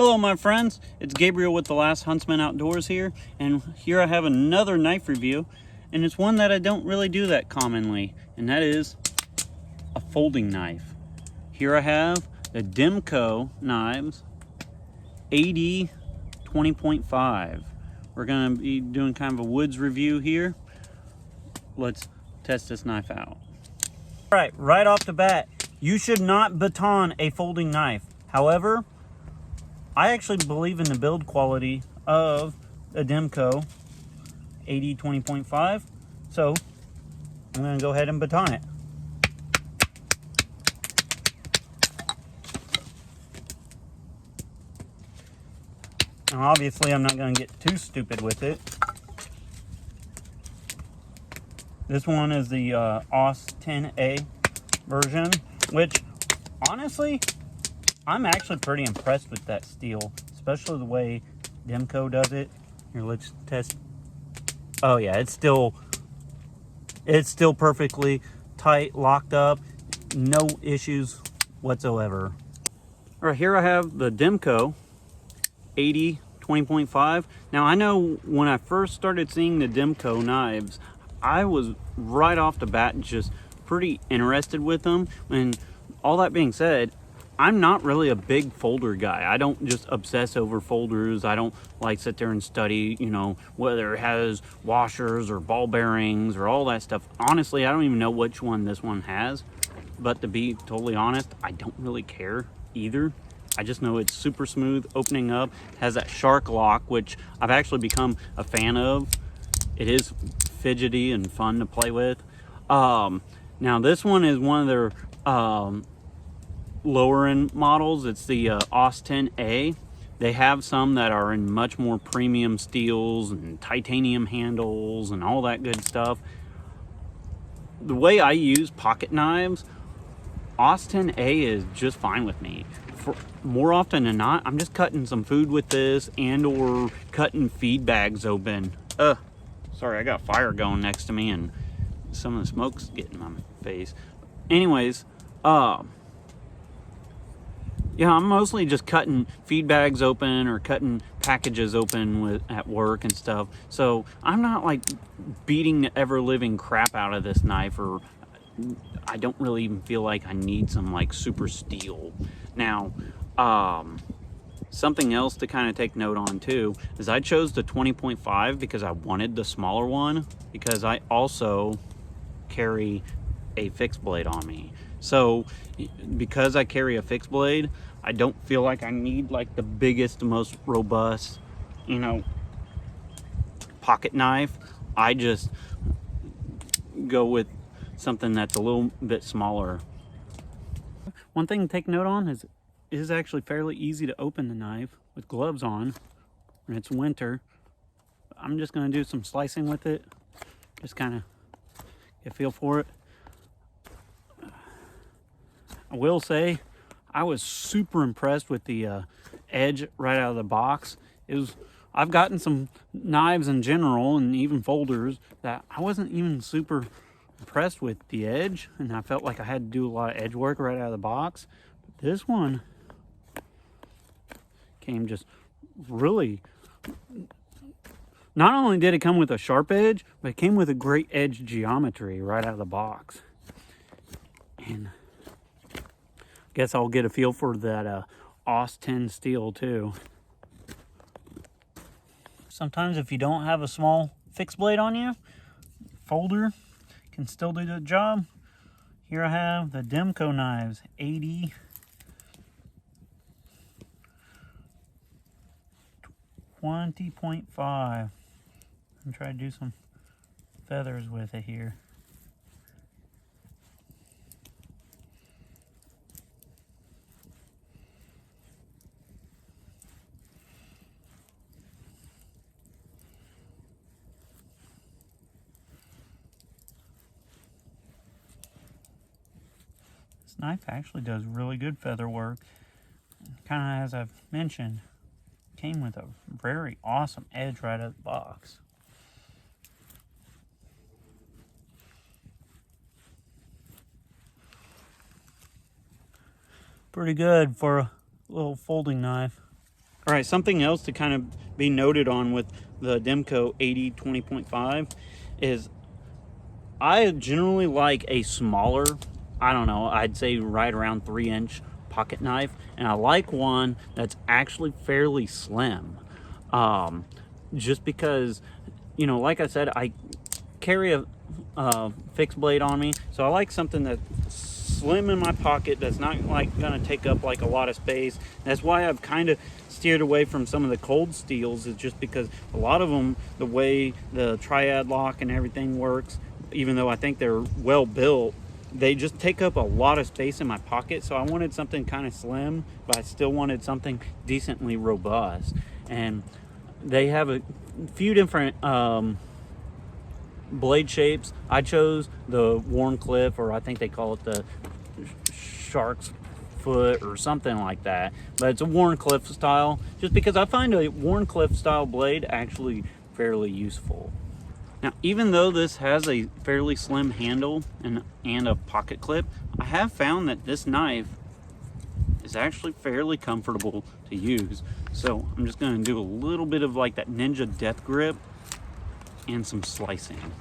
Hello my friends, it's Gabriel with The Last Huntsman Outdoors here, and here I have another knife review, and it's one that I don't really do that commonly, and that is a folding knife. Here I have the Demko knives AD20.5. We're going to be doing kind of a woods review here. Let's test this knife out. All right off the bat, you should not baton a folding knife. However, I actually believe in the build quality of the Demko AD20.5, so I'm going to go ahead and baton it. Now obviously I'm not going to get too stupid with it. This one is the AD20.5 version, which honestly, I'm actually pretty impressed with that steel, especially the way Demko does it. Here, let's test. Oh yeah, it's still perfectly tight, locked up, no issues whatsoever. All right, here I have the Demko AD20.5. Now I know when I first started seeing the Demko knives, I was right off the bat just pretty interested with them. And all that being said, I'm not really a big folder guy. I don't just obsess over folders. I don't like sit there and study, you know, whether it has washers or ball bearings or all that stuff. Honestly, I don't even know which one this one has. But to be totally honest, I don't really care either. I just know it's super smooth opening up, has that shark lock, which I've actually become a fan of. It is fidgety and fun to play with. Now this one is one of their lower end models. It's the AD20.5. They have some that are in much more premium steels and titanium handles and all that good stuff. The way I use pocket knives, AD20.5 is just fine with me. For more often than not, I'm just cutting some food with this and or cutting feed bags open. Sorry, I got fire going next to me and some of the smoke's getting on my face. Anyways, yeah, I'm mostly just cutting feed bags open or cutting packages open at work and stuff. So I'm not like beating the ever-living crap out of this knife, or I don't really even feel like I need some like super steel. Now, something else to kind of take note on too is I chose the 20.5 because I wanted the smaller one, because I also carry a fixed blade on me. So because I carry a fixed blade, I don't feel like I need like the biggest, most robust, you know, pocket knife. I just go with something that's a little bit smaller. One thing to take note on is it is actually fairly easy to open the knife with gloves on when it's winter. I'm just going to do some slicing with it, just kind of get a feel for it. I will say I was super impressed with the edge right out of the box. I've gotten some knives in general and even folders that I wasn't even super impressed with the edge, and I felt like I had to do a lot of edge work right out of the box. But this one came just really, not only did it come with a sharp edge, but it came with a great edge geometry right out of the box. And guess I'll get a feel for that AD20 steel too. Sometimes if you don't have a small fixed blade on you, folder can still do the job. Here I have the Demko knives AD20.5. And try to do some feathers with it here. This knife actually does really good feather work. Kind of as I've mentioned, came with a very awesome edge right out of the box. Pretty good for a little folding knife. All right, something else to kind of be noted on with the Demko AD20.5 is I generally like a smaller, I don't know, I'd say right around 3-inch pocket knife, and I like one that's actually fairly slim. Just because, you know, like I said, I carry a fixed blade on me, so I like something that's slim in my pocket, that's not like gonna take up like a lot of space. That's why I've kind of steered away from some of the cold steels, is just because a lot of them, the way the triad lock and everything works, even though I think they're well built, they just take up a lot of space in my pocket. So I wanted something kind of slim, but I still wanted something decently robust. And they have a few different blade shapes. I chose the Warncliffe, or I think they call it the shark's foot or something like that, but it's a Warncliffe style, just because I find a Warncliffe style blade actually fairly useful. Now, even though this has a fairly slim handle and a pocket clip, I have found that this knife is actually fairly comfortable to use. So I'm just going to do a little bit of like that ninja death grip and some slicing.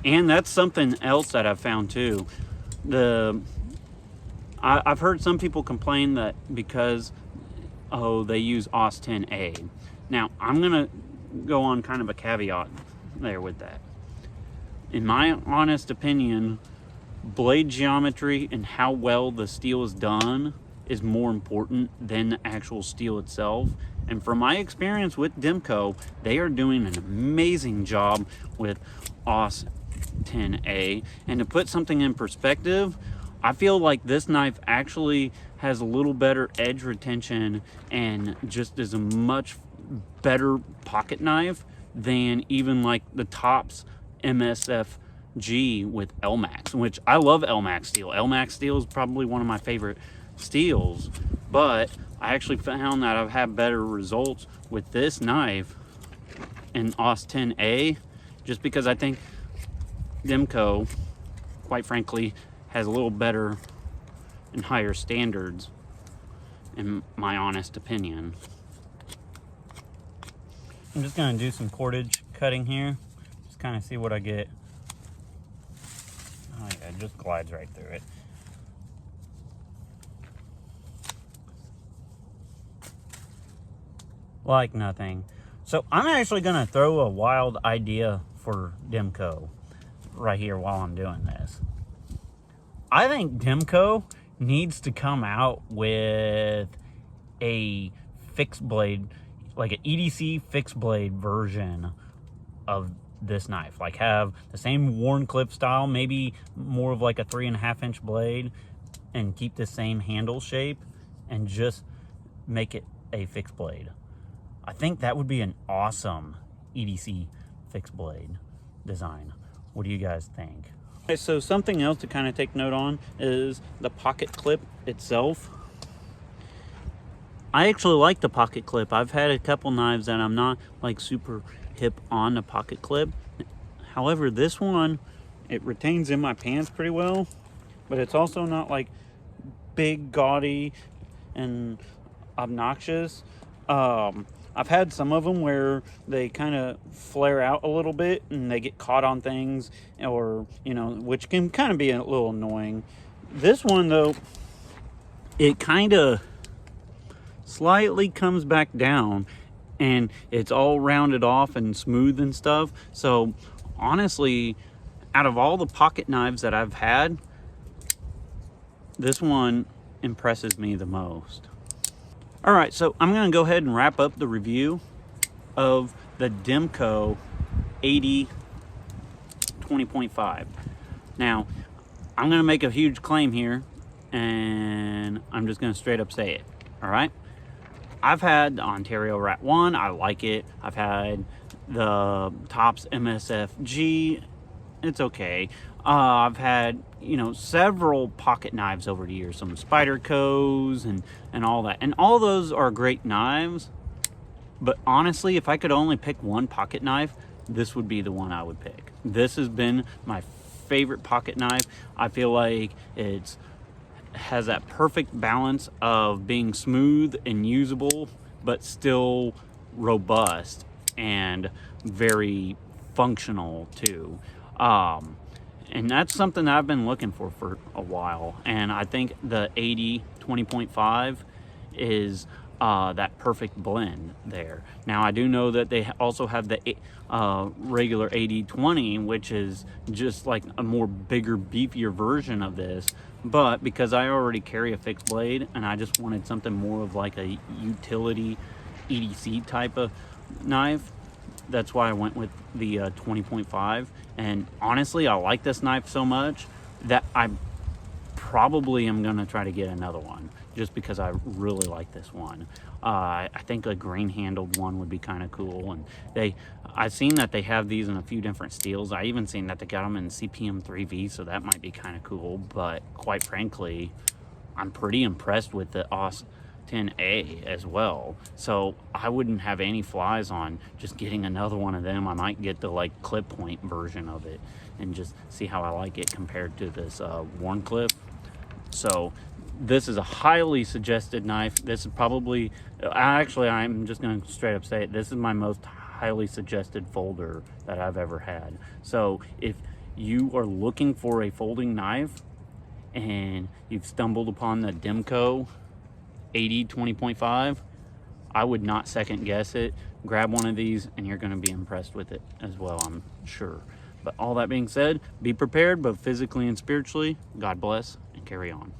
And that's something else that I've found too. I've heard some people complain that because they use AS10A. Now I'm gonna go on kind of a caveat there with that. In my honest opinion, blade geometry and how well the steel is done is more important than the actual steel itself. And from my experience with Demko, they are doing an amazing job with AS10A. And to put something in perspective, I feel like this knife actually has a little better edge retention and just is a much better pocket knife than even like the Tops MSFG with LMAX, which I love LMAX steel. LMAX steel is probably one of my favorite steels, but I actually found that I've had better results with this knife in AS10A, just because I think Demko, quite frankly, has a little better and higher standards, in my honest opinion. I'm just going to do some cordage cutting here, just kind of see what I get. Oh yeah, it just glides right through it. Like nothing. So I'm actually going to throw a wild idea for Demko right here while I'm doing this. I think Demko needs to come out with a fixed blade, like an EDC fixed blade version of this knife. Like have the same Warncliffe style, maybe more of like a 3.5-inch blade, and keep the same handle shape and just make it a fixed blade. I think that would be an awesome EDC fixed blade design. What do you guys think? Okay, so something else to kind of take note on is the pocket clip itself. I actually like the pocket clip. I've had a couple knives that I'm not like super hip on the pocket clip. However, this one, it retains in my pants pretty well, but it's also not like big, gaudy, and obnoxious. I've had some of them where they kind of flare out a little bit and they get caught on things, or, you know, which can kind of be a little annoying. This one though, it kind of slightly comes back down and it's all rounded off and smooth and stuff. So honestly, out of all the pocket knives that I've had, this one impresses me the most. All right, so I'm gonna go ahead and wrap up the review of the Demko AD20.5. Now, I'm gonna make a huge claim here, and I'm just gonna straight up say it, all right? I've had the Ontario Rat 1, I like it. I've had the Tops MSFG, it's okay. I've had, you know, several pocket knives over the years, some Spydercos and all that. And all those are great knives. But honestly, if I could only pick one pocket knife, this would be the one I would pick. This has been my favorite pocket knife. I feel like it's has that perfect balance of being smooth and usable, but still robust and very functional too. And that's something I've been looking for a while. And I think the AD20.5 is that perfect blend there. Now, I do know that they also have the regular AD20, which is just like a more bigger, beefier version of this. But because I already carry a fixed blade and I just wanted something more of like a utility EDC type of knife, that's why I went with the 20.5. And honestly, I like this knife so much that I probably am gonna try to get another one, just because I really like this one. I think a green handled one would be kind of cool. And I've seen that they have these in a few different steels. I even seen that they got them in CPM 3V, so that might be kind of cool. But quite frankly, I'm pretty impressed with the AUS 10A as well. So I wouldn't have any flies on just getting another one of them. I might get the like clip point version of it and just see how I like it compared to this Warncliffe. So this is a highly suggested knife. This is probably, actually, I'm just going to straight up say it, this is my most highly suggested folder that I've ever had. So if you are looking for a folding knife and you've stumbled upon the Demko AD20.5, I would not second guess it. Grab one of these and you're going to be impressed with it as well, I'm sure. But all that being said, be prepared both physically and spiritually. God bless, and carry on.